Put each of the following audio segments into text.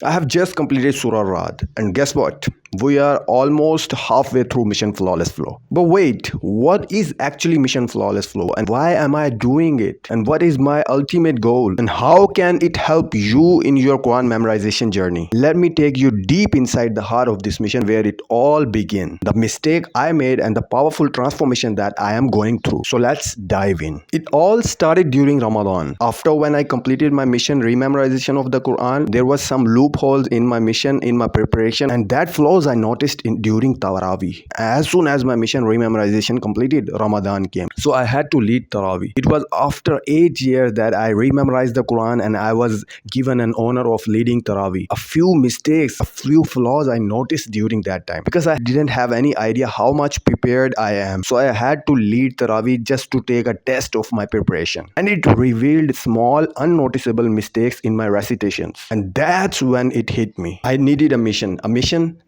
I have just completed Surah Rad, and guess what? We are almost halfway through Mission Flawless Flow. But wait, what is actually Mission Flawless Flow, and why am I doing it? And what is my ultimate goal? And how can it help you in your Quran memorization journey? Let me take you deep inside the heart of this mission where it all began, the mistake I made, and the powerful transformation that I am going through. So let's dive in. It all started during Ramadan. After when I completed my mission rememorization of the Quran, there was some loopholes in my mission, in my preparation, and that flaws I noticed during Taraweeh. As soon as my mission rememorization completed, Ramadan came. So I had to lead Taraweeh. It was after 8 years that I rememorized the Quran and I was given an honor of leading Taraweeh. A few mistakes, a few flaws I noticed during that time because I didn't have any idea how much prepared I am. So I had to lead Taraweeh just to take a test of my preparation. And it revealed small, unnoticeable mistakes in my recitations. And that's when it hit me. I needed a mission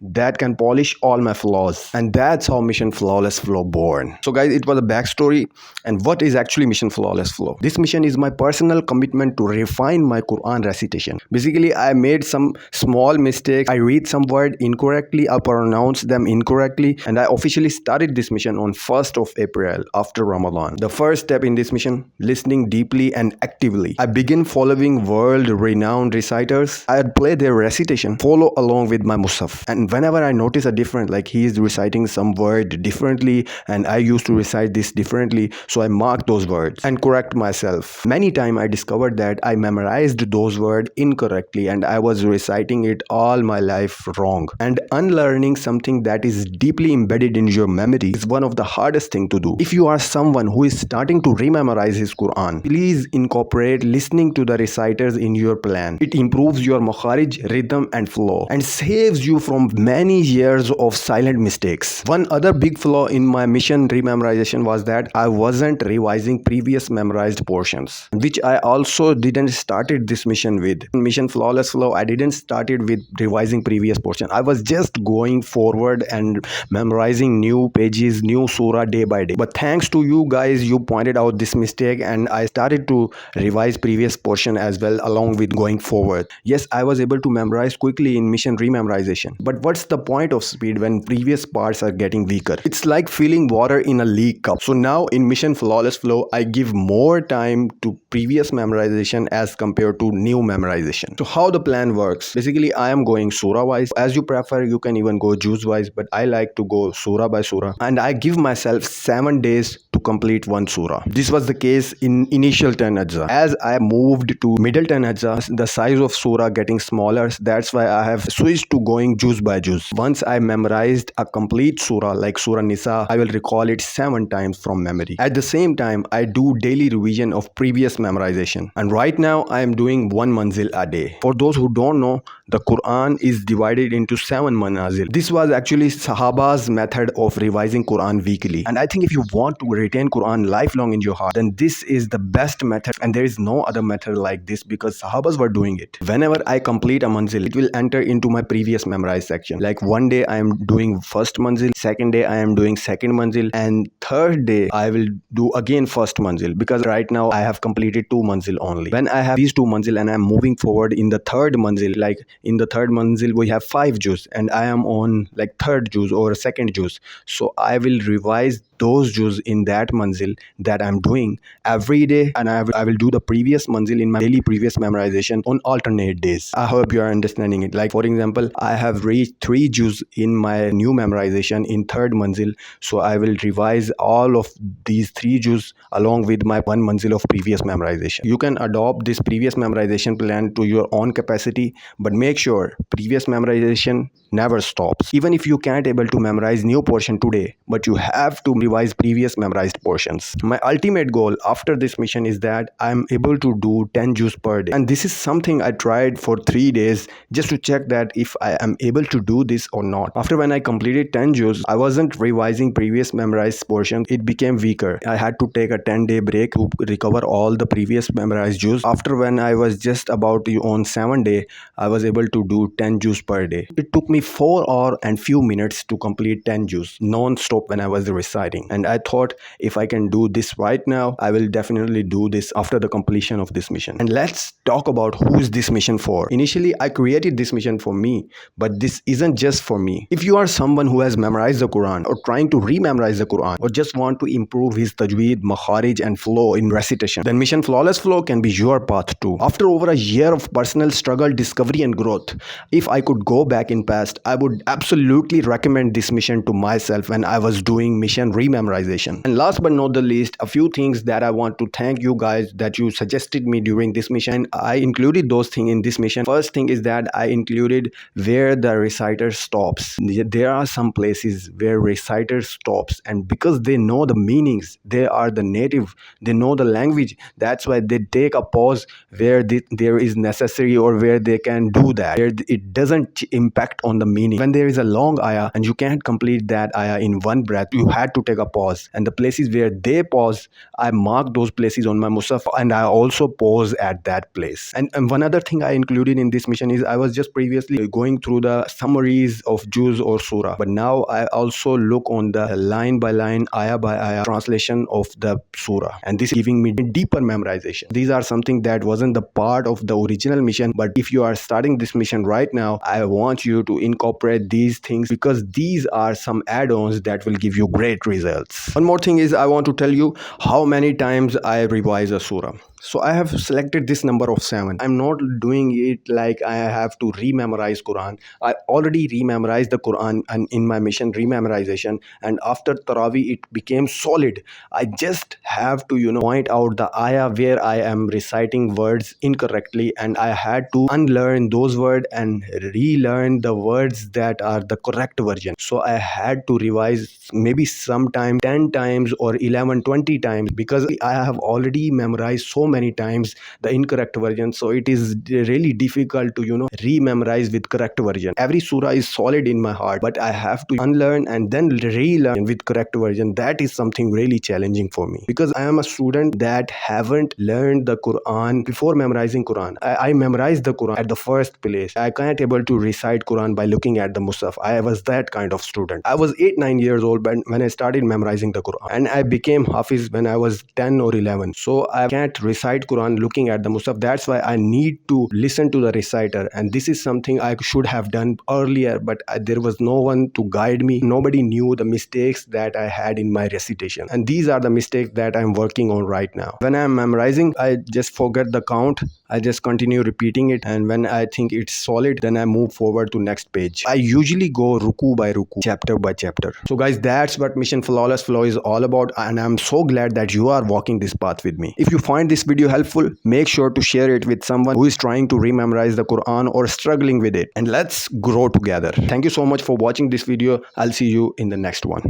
that can polish all my flaws. And that's how Mission Flawless Flow born. So guys, it was a backstory. And what is actually Mission Flawless Flow? This mission is my personal commitment to refine my Quran recitation. Basically, I made some small mistakes. I read some word incorrectly, I pronounced them incorrectly, and I officially started this mission on 1st of April after Ramadan. The first step in this mission, listening deeply and actively. I begin following world-renowned reciters. I'd play their recitation, follow along with my Musaf. And whenever I notice a difference, like he is reciting some word differently and I used to recite this differently, so I mark those words and correct myself. Many times I discovered that I memorized those words incorrectly and I was reciting it all my life wrong. And unlearning something that is deeply embedded in your memory is one of the hardest thing to do. If you are someone who is starting to rememorize his Quran, please incorporate listening to the reciters in your plan. It improves your makharij, rhythm and flow and saves you from many years of silent mistakes. One other big flaw in my mission rememorization was that I wasn't revising previous memorized portions, which I also didn't started this mission with. Mission Flawless Flow, I didn't started with revising previous portion. I was just going forward and memorizing new pages, new surah day by day. But thanks to you guys, you pointed out this mistake and I started to revise previous portion as well along with going forward. Yes, I was able to memorize quickly in mission rememorization. But what's the point of speed when previous parts are getting weaker? It's like filling water in a leak cup. So now in Mission Flawless Flow, I give more time to previous memorization as compared to new memorization. So how the plan works? Basically, I am going surah wise. As you prefer, you can even go juz wise, but I like to go surah by surah. And I give myself 7 days to complete one surah. This was the case in initial 10 ajza. As I moved to middle 10 ajza, the size of surah getting smaller. That's why I have switched to going juz by juz. Once I memorized a complete surah like Surah Nisa, I will recall it 7 times from memory. At the same time, I do daily revision of previous memorization. And right now, I am doing 1 manzil a day. For those who don't know, the Quran is divided into 7 manazil. This was actually Sahaba's method of revising Quran weekly. And I think if you want to retain Quran lifelong in your heart, then this is the best method and there is no other method like this because Sahabas were doing it. Whenever I complete a manzil, it will enter into my previous memorized section. Like one day I am doing first manzil, second day I am doing second manzil, and third day I will do again first manzil because right now I have completed 2 manzil only. When I have these 2 manzil and I am moving forward in the third manzil, like in the third manzil we have 5 juz and I am on like third juz or second juz. So I will revise those juz in that manzil that I'm doing every day and I will do the previous manzil in my daily previous memorization on alternate days. I hope you are understanding it. Like for example, I have reached 3 juz in my new memorization in third manzil, so I will revise all of these 3 juz along with my 1 manzil of previous memorization. You can adopt this previous memorization plan to your own capacity, but make sure previous memorization never stops. Even if you can't able to memorize new portion today, but you have to revise previous memorized portions. My ultimate goal after this mission is that I'm able to do 10 juz per day, and this is something I tried for 3 days just to check that if I am able to do this or not. After when I completed 10 juz, I wasn't revising previous memorized portion. It became weaker. I had to take a 10-day break to recover all the previous memorized juz. After when I was just about on 7 day, I was able to do 10 juz per day. It took me 4 hours and few minutes to complete 10 juz non-stop when I was reciting. doing. And I thought if I can do this right now, I will definitely do this after the completion of this mission. And let's talk about who is this mission for. Initially, I created this mission for me, but this isn't just for me. If you are someone who has memorized the Quran or trying to rememorize the Quran or just want to improve his tajweed, makharij and flow in recitation, then Mission Flawless Flow can be your path too. After over a year of personal struggle, discovery and growth, if I could go back in past, I would absolutely recommend this mission to myself when I was doing mission rememorization. And last but not the least, a few things that I want to thank you guys that you suggested me during this mission. And I included those things in this mission. First thing is that I included where the reciter stops. There are some places where reciter stops, and because they know the meanings, they are the native, they know the language, that's why they take a pause where there is necessary or where they can do that, where it doesn't impact on the meaning. When there is a long ayah and you can't complete that ayah in one breath, you had to take a pause, and the places where they pause, I mark those places on my musaf and I also pause at that place. And one other thing I included in this mission is I was just previously going through the summaries of juz or surah, but now I also look on the line by line, ayah by ayah translation of the surah, and this is giving me deeper memorization. These are something that wasn't the part of the original mission, but if you are starting this mission right now, I want you to incorporate these things because these are some add-ons that will give you great results. One more thing is I want to tell you how many times I revise a surah. So I have selected this number of 7. I'm not doing it like I have to rememorize Quran. I already rememorized the Quran and in my mission rememorization, and after Taraweeh it became solid. I just have to point out the ayah where I am reciting words incorrectly, and I had to unlearn those words and relearn the words that are the correct version. So I had to revise maybe sometime 10 times or 11, 20 times because I have already memorized so many times the incorrect version. So it is really difficult to rememorize with correct version. Every surah is solid in my heart, but I have to unlearn and then relearn with correct version. That is something really challenging for me because I am a student that haven't learned the Quran before memorizing Quran. I memorized the Quran at the first place. I can't able to recite Quran by looking at the Musaf. I was that kind of student. I was 8-9 years old when I started memorizing the Quran, and I became Hafiz when I was 10 or 11. So I can't recite Quran looking at the Musaf. That's why I need to listen to the reciter, and this is something I should have done earlier, but there was no one to guide me. Nobody knew the mistakes that I had in my recitation, and these are the mistakes that I'm working on right now. When I'm memorizing, I just forget the count. I just continue repeating it, and when I think it's solid, then I move forward to next page. I usually go ruku by ruku, chapter by chapter. So guys, that's what Mission Flawless Flow is all about, and I'm so glad that you are walking this path with me. If you find this video helpful, make sure to share it with someone who is trying to rememorize the Quran or struggling with it, and let's grow together. Thank you so much for watching this video. I'll see you in the next one.